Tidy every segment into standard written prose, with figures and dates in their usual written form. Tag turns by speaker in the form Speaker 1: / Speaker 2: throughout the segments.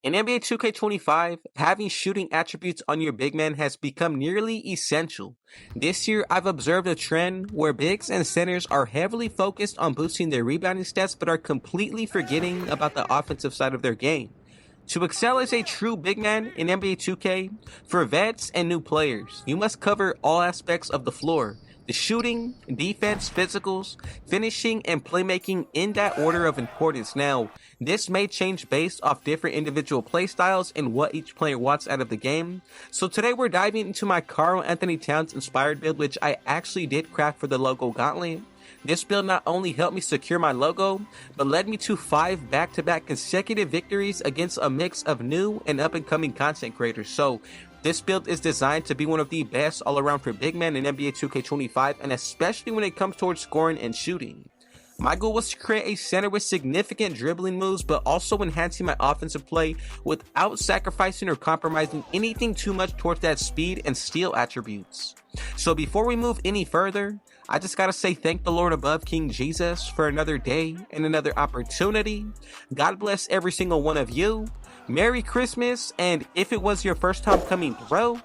Speaker 1: In NBA 2K25, having shooting attributes on your big man has become nearly essential. This year, I've observed a trend where bigs and centers are heavily focused on boosting their rebounding stats but are completely forgetting about the offensive side of their game. To excel as a true big man in NBA 2K, for vets and new players, you must cover all aspects of the floor. The shooting, defense, physicals, finishing, and playmaking in that order of importance. Now, this may change based off different individual playstyles and what each player wants out of the game. So today we're diving into my Karl Anthony Towns inspired build, which I actually did craft for the logo gauntlet. This build not only helped me secure my logo, but led me to 5 back-to-back consecutive victories against a mix of new and up-and-coming content creators. So this build is designed to be one of the best all-around for big men in NBA 2K25, and especially when it comes towards scoring and shooting. My goal was to create a center with significant dribbling moves, but also enhancing my offensive play without sacrificing or compromising anything too much towards that speed and steal attributes. So before we move any further, I just gotta say thank the Lord above, King Jesus, for another day and another opportunity. God bless every single one of you. Merry Christmas, and if it was your first time coming through,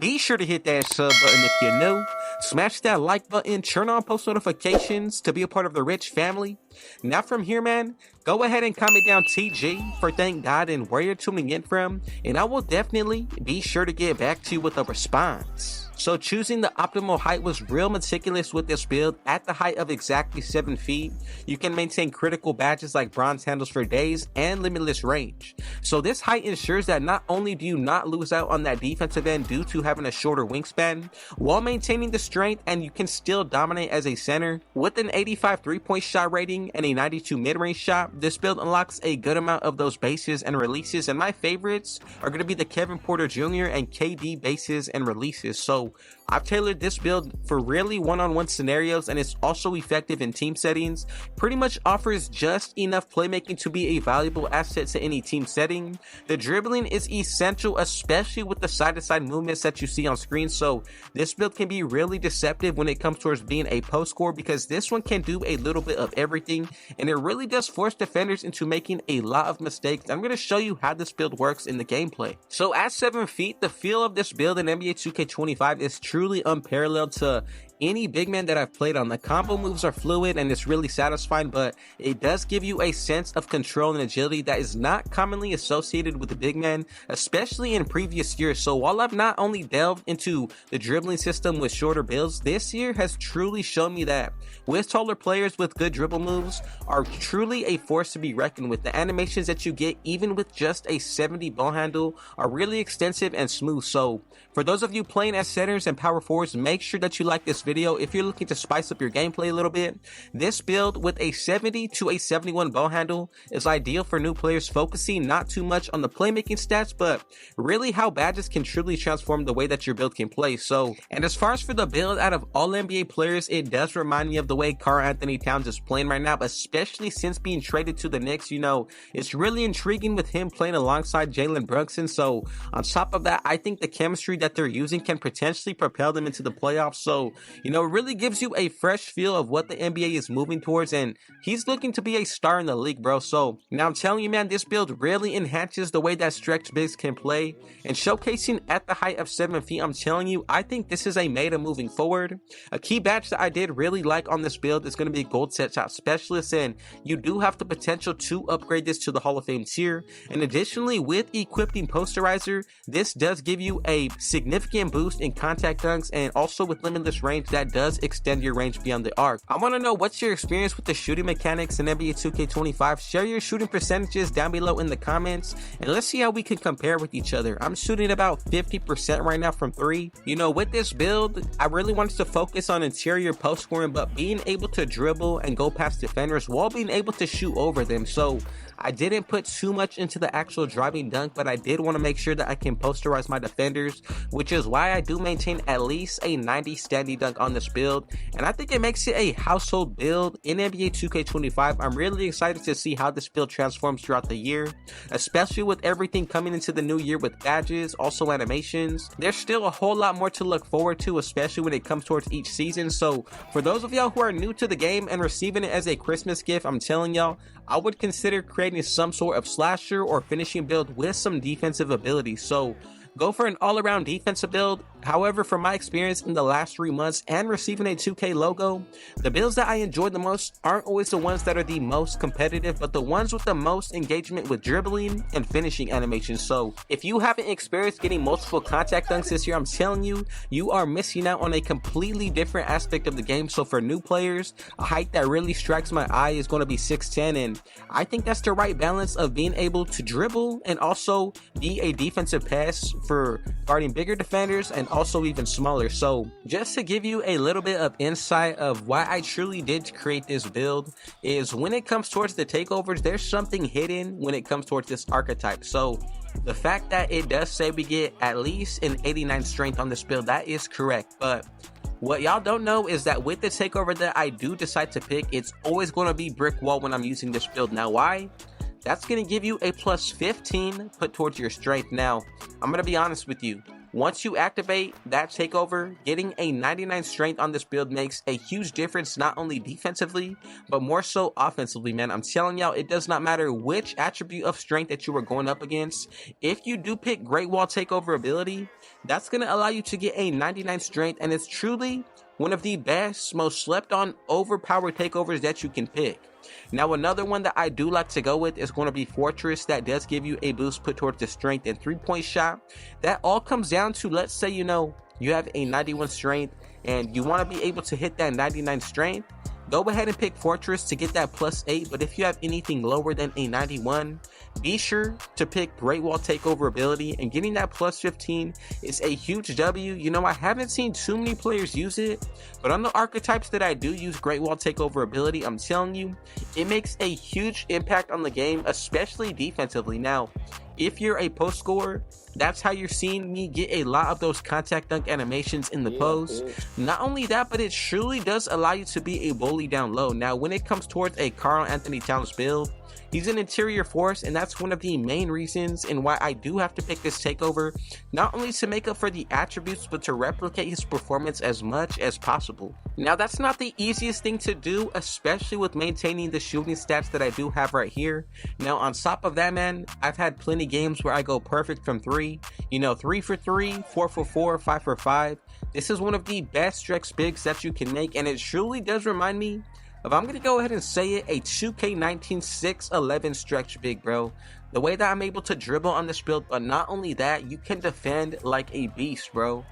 Speaker 1: be sure to hit that sub button if you're new. Smash that like button, turn on post notifications to be a part of the rich family. Now from here, man, go ahead and comment down TG for thank God and where you're tuning in from, and I will definitely be sure to get back to you with a response. So choosing the optimal height was real meticulous with this build. At the height of exactly 7 feet, you can maintain critical badges like bronze handles for days and limitless range. So this height ensures that not only do you not lose out on that defensive end due to having a shorter wingspan, while maintaining the strength, and you can still dominate as a center. With an 85 3-point shot rating and a 92 mid-range shot, this build unlocks a good amount of those bases and releases, and my favorites are going to be the Kevin Porter Jr. and KD bases and releases. So I've tailored this build for really one-on-one scenarios, and it's also effective in team settings. Pretty much offers just enough playmaking to be a valuable asset to any team setting. The dribbling is essential, especially with the side-to-side movements that you see on screen. So this build can be really deceptive when it comes towards being a post scorer, because this one can do a little bit of everything, and it really does force defenders into making a lot of mistakes. I'm going to show you how this build works in the gameplay. So at 7 feet, the feel of this build in NBA 2K25 is truly unparalleled to any big man that I've played on. The combo moves are fluid and it's really satisfying, but it does give you a sense of control and agility that is not commonly associated with the big man, especially in previous years. So while I've not only delved into the dribbling system with shorter builds, this year has truly shown me that with taller players with good dribble moves are truly a force to be reckoned with. The animations that you get even with just a 70 ball handle are really extensive and smooth. So for those of you playing as centers and power forwards, make sure that you like this video if you're looking to spice up your gameplay a little bit. This build with a 70 to a 71 ball handle is ideal for new players, focusing not too much on the playmaking stats, but really how badges can truly transform the way that your build can play. So, and as far as for the build, out of all NBA players, it does remind me of the way Karl Anthony Towns is playing right now, especially since being traded to the Knicks. You know, it's really intriguing with him playing alongside Jalen Brunson. So on top of that, I think the chemistry that they're using can potentially propel them into the playoffs. So, you know, it really gives you a fresh feel of what the NBA is moving towards, and he's looking to be a star in the league, bro. So now I'm telling you, man, this build really enhances the way that stretch bigs can play, and showcasing at the height of 7 feet, I'm telling you, I think this is a meta moving forward. A key badge that I did really like on this build is going to be gold set shot specialist, and you do have the potential to upgrade this to the Hall of Fame tier. And additionally, with equipping posterizer, this does give you a significant boost in contact dunks, and also with limitless range, that does extend your range beyond the arc. I want to know what's your experience with the shooting mechanics in NBA 2K25. Share your shooting percentages down below in the comments, and let's see how we can compare with each other. I'm shooting about 50% right now from 3. You know, with this build, I really wanted to focus on interior post scoring, but being able to dribble and go past defenders while being able to shoot over them. So I didn't put too much into the actual driving dunk, but I did want to make sure that I can posterize my defenders, which is why I do maintain at least a 90 standing dunk on this build, and I think it makes it a household build in NBA 2K25. I'm really excited to see how this build transforms throughout the year, especially with everything coming into the new year with badges, also animations. There's still a whole lot more to look forward to, especially when it comes towards each season. So for those of y'all who are new to the game and receiving it as a Christmas gift, I'm telling y'all, I would consider creating some sort of slasher or finishing build with some defensive ability. So go for an all-around defensive build. However, from my experience in the last 3 months and receiving a 2K logo, the builds that I enjoy the most aren't always the ones that are the most competitive, but the ones with the most engagement with dribbling and finishing animations. So if you haven't experienced getting multiple contact dunks this year, I'm telling you, you are missing out on a completely different aspect of the game. So for new players, a height that really strikes my eye is going to be 6'10", and I think that's the right balance of being able to dribble and also be a defensive pass for guarding bigger defenders and also even smaller. So just to give you a little bit of insight of why I truly did create this build is when it comes towards the takeovers, there's something hidden when it comes towards this archetype. So the fact that it does say we get at least an 89 strength on this build, that is correct. But what y'all don't know is that with the takeover that I do decide to pick, it's always going to be brick wall when I'm using this build. Now why? That's going to give you a plus 15 put towards your strength. Now, I'm going to be honest with you. Once you activate that takeover, getting a 99 strength on this build makes a huge difference, not only defensively, but more so offensively, man. I'm telling y'all, it does not matter which attribute of strength that you are going up against. If you do pick Great Wall takeover ability, that's going to allow you to get a 99 strength, and it's truly one of the best, most slept on, overpowered takeovers that you can pick. Now, another one that I do like to go with is going to be Fortress. That does give you a boost put towards the strength and 3-point shot. That all comes down to, let's say, you know, you have a 91 strength and you want to be able to hit that 99 strength. Go ahead and pick Fortress to get that plus 8, but if you have anything lower than a 91, be sure to pick Great Wall takeover ability, and getting that plus 15 is a huge W. You know, I haven't seen too many players use it, but on the archetypes that I do use Great Wall takeover ability, I'm telling you, it makes a huge impact on the game, especially defensively. Now, if you're a post scorer, that's how you're seeing me get a lot of those contact dunk animations in the post. Not only that, but it truly does allow you to be a bully down low. Now, when it comes towards a Karl Anthony Towns build, he's an interior force, and that's one of the main reasons and why I do have to pick this takeover, not only to make up for the attributes, but to replicate his performance as much as possible. Now, that's not the easiest thing to do, especially with maintaining the shooting stats that I do have right here. Now, on top of that, man, I've had plenty games where I go perfect from 3, you know, 3 for 3, 4 for 4, 5 for 5. This is one of the best stretch bigs that you can make, and it truly does remind me of, I'm going to go ahead and say it, a 2K19 6'11 stretch big, bro. The way that I'm able to dribble on this build, but not only that, you can defend like a beast, bro.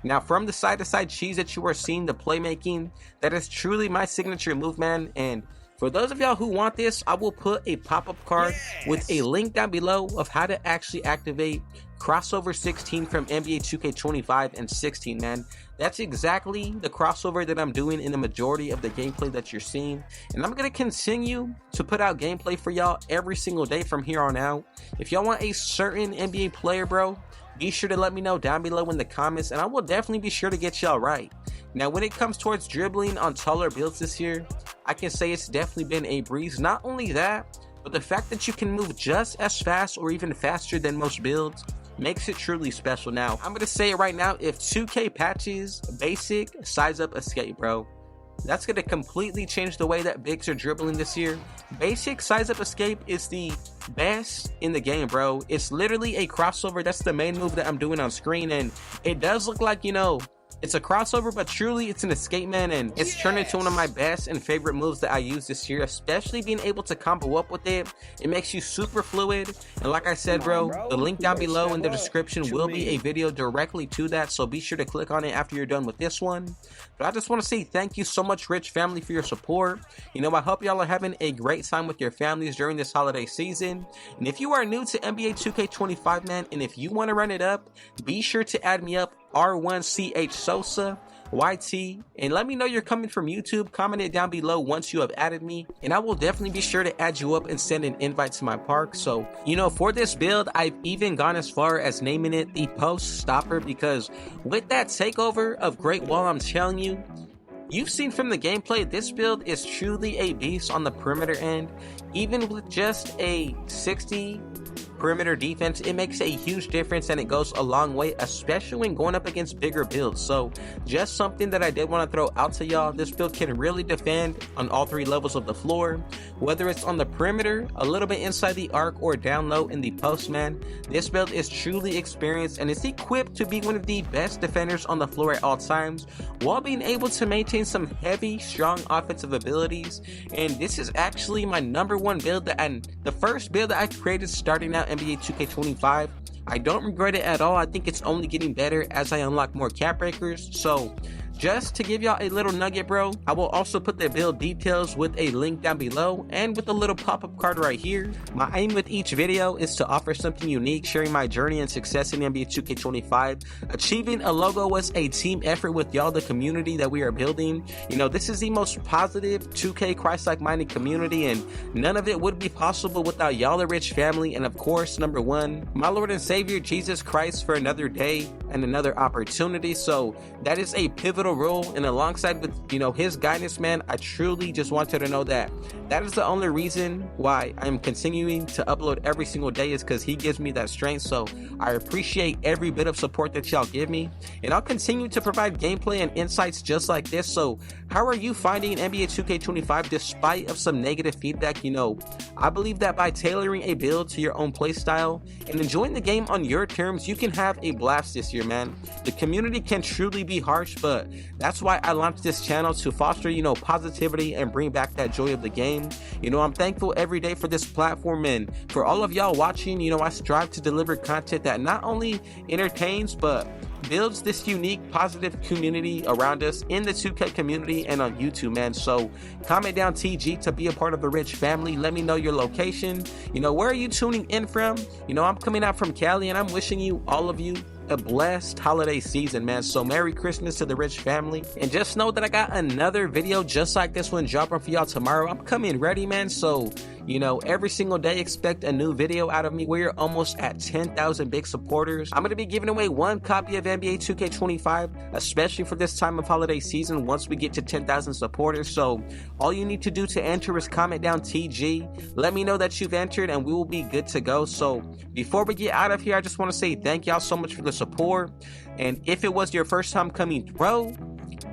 Speaker 1: Now, from the side-to-side cheese that you are seeing, the playmaking, that is truly my signature move, man. And for those of y'all who want this, I will put a pop-up card with a link down below of how to actually activate crossover 16 from NBA 2K25 and 16, man. That's exactly the crossover that I'm doing in the majority of the gameplay that you're seeing, and I'm going to continue to put out gameplay for y'all every single day from here on out. If y'all want a certain NBA player, bro, be sure to let me know down below in the comments, and I will definitely be sure to get y'all right. Now, when it comes towards dribbling on taller builds this year, I can say it's definitely been a breeze. Not only that, but the fact that you can move just as fast or even faster than most builds makes it truly special. Now, I'm gonna say it right now, if 2K patches basic size up escape, bro, that's gonna completely change the way that bigs are dribbling this year. Basic size up escape is the best in the game, bro. It's literally a crossover. That's the main move that I'm doing on screen, and it does look like, you know, it's a crossover, but truly it's an escape, man, and it's turned into one of my best and favorite moves that I use this year, especially being able to combo up with it. It makes you super fluid, and like I said, bro, the link down below in the description will be a video directly to that, so be sure to click on it after you're done with this one. But I just want to say thank you so much, Rich family, for your support. You know, I hope y'all are having a great time with your families during this holiday season, and if you are new to NBA 2K25, man, and if you want to run it up, be sure to add me up, R1CH Sosa YT, and let me know you're coming from YouTube. Comment it down below once you have added me, and I will definitely be sure to add you up and send an invite to my park. So, you know, for this build, I've even gone as far as naming it the Post Stopper, because with that takeover of Great Wall, I'm telling you, you've seen from the gameplay, this build is truly a beast on the perimeter end. Even with just a 60 perimeter defense, it makes a huge difference and it goes a long way, especially when going up against bigger builds. So just something that I did want to throw out to y'all. This build can really defend on all 3 levels of the floor, whether it's on the perimeter, a little bit inside the arc, or down low in the post, man. This build is truly experienced and it's equipped to be one of the best defenders on the floor at all times, while being able to maintain some heavy, strong offensive abilities. And this is actually my #1 build and the first build that I created starting out NBA 2K25. I don't regret it at all. I think it's only getting better as I unlock more cap breakers. So just to give y'all a little nugget, bro, I will also put the build details with a link down below and with a little pop-up card right here. My aim with each video is to offer something unique, sharing my journey and success in NBA 2K25. Achieving a logo was a team effort with y'all, the community that we are building. You know, this is the most positive 2K Christ-like minded community, and none of it would be possible without y'all, the rich family, and of course, #1, my Lord and Savior Jesus Christ, for another day and another opportunity. So that is a pivotal role, and alongside with, you know, his guidance, man, I truly just wanted to know that that is the only reason why I'm continuing to upload every single day, is because he gives me that strength. So I appreciate every bit of support that y'all give me, and I'll continue to provide gameplay and insights just like this. So how are you finding NBA 2K25 despite of some negative feedback? You know, I believe that by tailoring a build to your own playstyle and enjoying the game on your terms, you can have a blast this year, man. The community can truly be harsh, but that's why I launched this channel, to foster, you know, positivity and bring back that joy of the game. You know, I'm thankful every day for this platform and for all of y'all watching. You know, I strive to deliver content that not only entertains but builds this unique positive community around us in the 2K community and on YouTube, man. So comment down TG to be a part of the rich family. Let me know your location. You know, where are you tuning in from? You know, I'm coming out from Cali, and I'm wishing you, all of you, a blessed holiday season, man. So Merry Christmas to the rich family, and just know that I got another video just like this one dropping for y'all tomorrow. I'm coming ready, man. So, you know, every single day expect a new video out of me. We're almost at 10,000 big supporters. I'm going to be giving away 1 copy of NBA 2K25, especially for this time of holiday season, once we get to 10,000 supporters. So all you need to do to enter is comment down TG. Let me know that you've entered and we will be good to go. So before we get out of here, I just want to say thank y'all so much for the support. And if it was your first time coming through,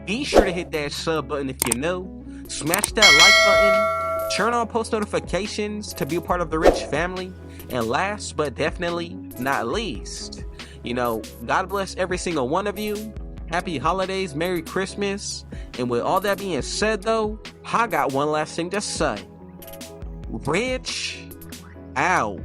Speaker 1: be sure to hit that sub button if you're new. Smash that like button. Turn on post notifications to be a part of the rich family. And last but definitely not least, you know, God bless every single one of you. Happy holidays, Merry Christmas. And with all that being said, though, I got one last thing to say. Rich out.